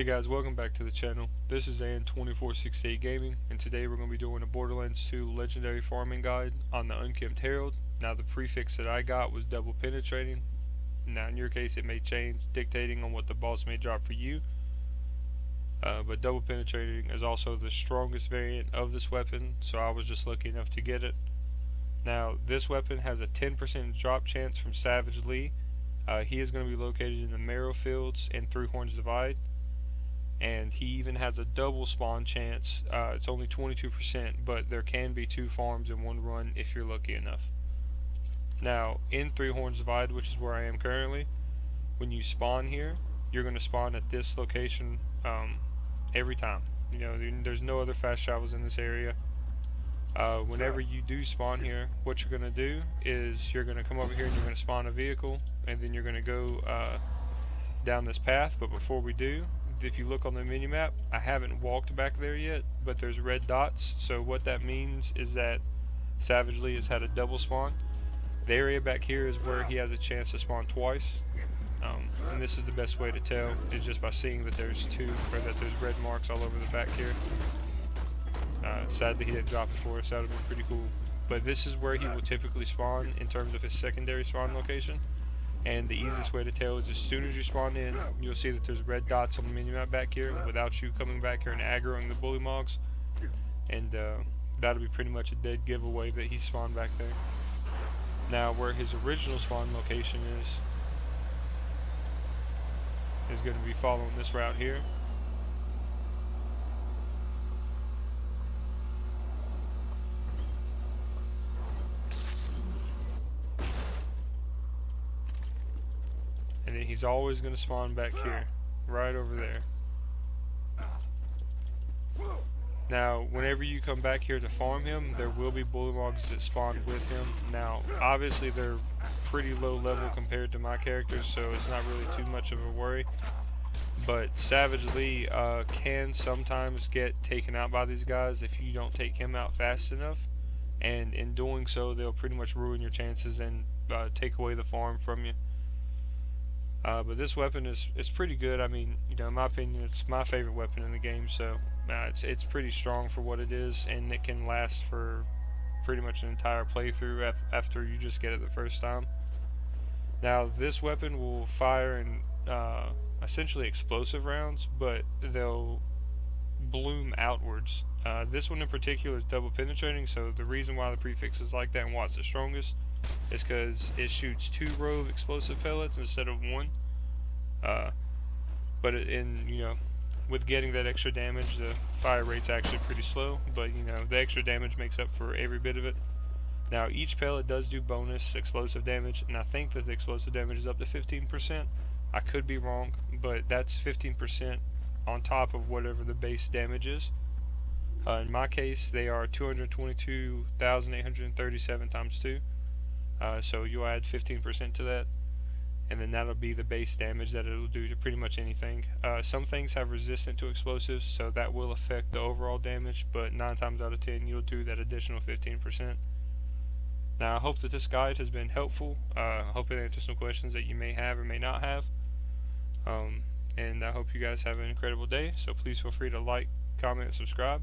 Hey guys, welcome back to the channel. This is An2468 Gaming, and today we're going to be doing a Borderlands 2 Legendary Farming Guide on the Unkempt Harold. Now the prefix that I got was double penetrating. Now in your case it may change dictating on what the boss may drop for you. But double penetrating is also the strongest variant of this weapon, so I was just lucky enough to get it. Now this weapon has a 10% drop chance from Savage Lee. He is going to be located in the Marrow Fields and Three Horns Divide. And he even has a double spawn chance. It's only 22%, but there can be 2 farms in one run if you're lucky enough. Now, in Three Horns Divide, which is where I am currently, when you spawn here, you're going to spawn at this location every time. You know, there's no other fast travels in this area. Whenever you do spawn here, what you're going to do is you're going to come over here and you're going to spawn a vehicle, and then you're going to go down this path. But before we do, if you look on the mini map, I haven't walked back there yet, but there's red dots. So what that means is that Savage Lee has had a double spawn. The area back here is where he has a chance to spawn twice, and this is the best way to tell, is just by seeing that there's there's red marks all over the back here. Sadly he didn't drop it for us. That would have been pretty cool. But this is where he will typically spawn in terms of his secondary spawn location. And the easiest way to tell is as soon as you spawn in, you'll see that there's red dots on the minimap back here without you coming back here and aggroing the bully mogs. And that'll be pretty much a dead giveaway that he spawned back there. Now where his original spawn location is going to be following this route here. And then he's always going to spawn back here, right over there. Now, whenever you come back here to farm him, there will be bully mogs that spawn with him. Now, obviously they're pretty low level compared to my characters, so it's not really too much of a worry. But Savage Lee can sometimes get taken out by these guys if you don't take him out fast enough. And in doing so, they'll pretty much ruin your chances and take away the farm from you. But this weapon is pretty good. I mean, you know, in my opinion, it's my favorite weapon in the game. So it's pretty strong for what it is, and it can last for pretty much an entire playthrough after you just get it the first time. Now, this weapon will fire in essentially explosive rounds, but they'll bloom outwards. This one in particular is double penetrating, so the reason why the prefix is like that and why it's the strongest is because it shoots 2 row of explosive pellets instead of 1. But with getting that extra damage, the fire rate's actually pretty slow, but you know, the extra damage makes up for every bit of it. Now each pellet does do bonus explosive damage, and I think that the explosive damage is up to 15%. I could be wrong, but that's 15% on top of whatever the base damage is. In my case, they are 222,837 times 2. So you'll add 15% to that, and then that'll be the base damage that it'll do to pretty much anything. Some things have resistance to explosives, so that will affect the overall damage, but 9 times out of 10 you'll do that additional 15%. Now I hope that this guide has been helpful. I hope it answers some questions that you may have or may not have. And I hope you guys have an incredible day, so please feel free to like, comment, and subscribe,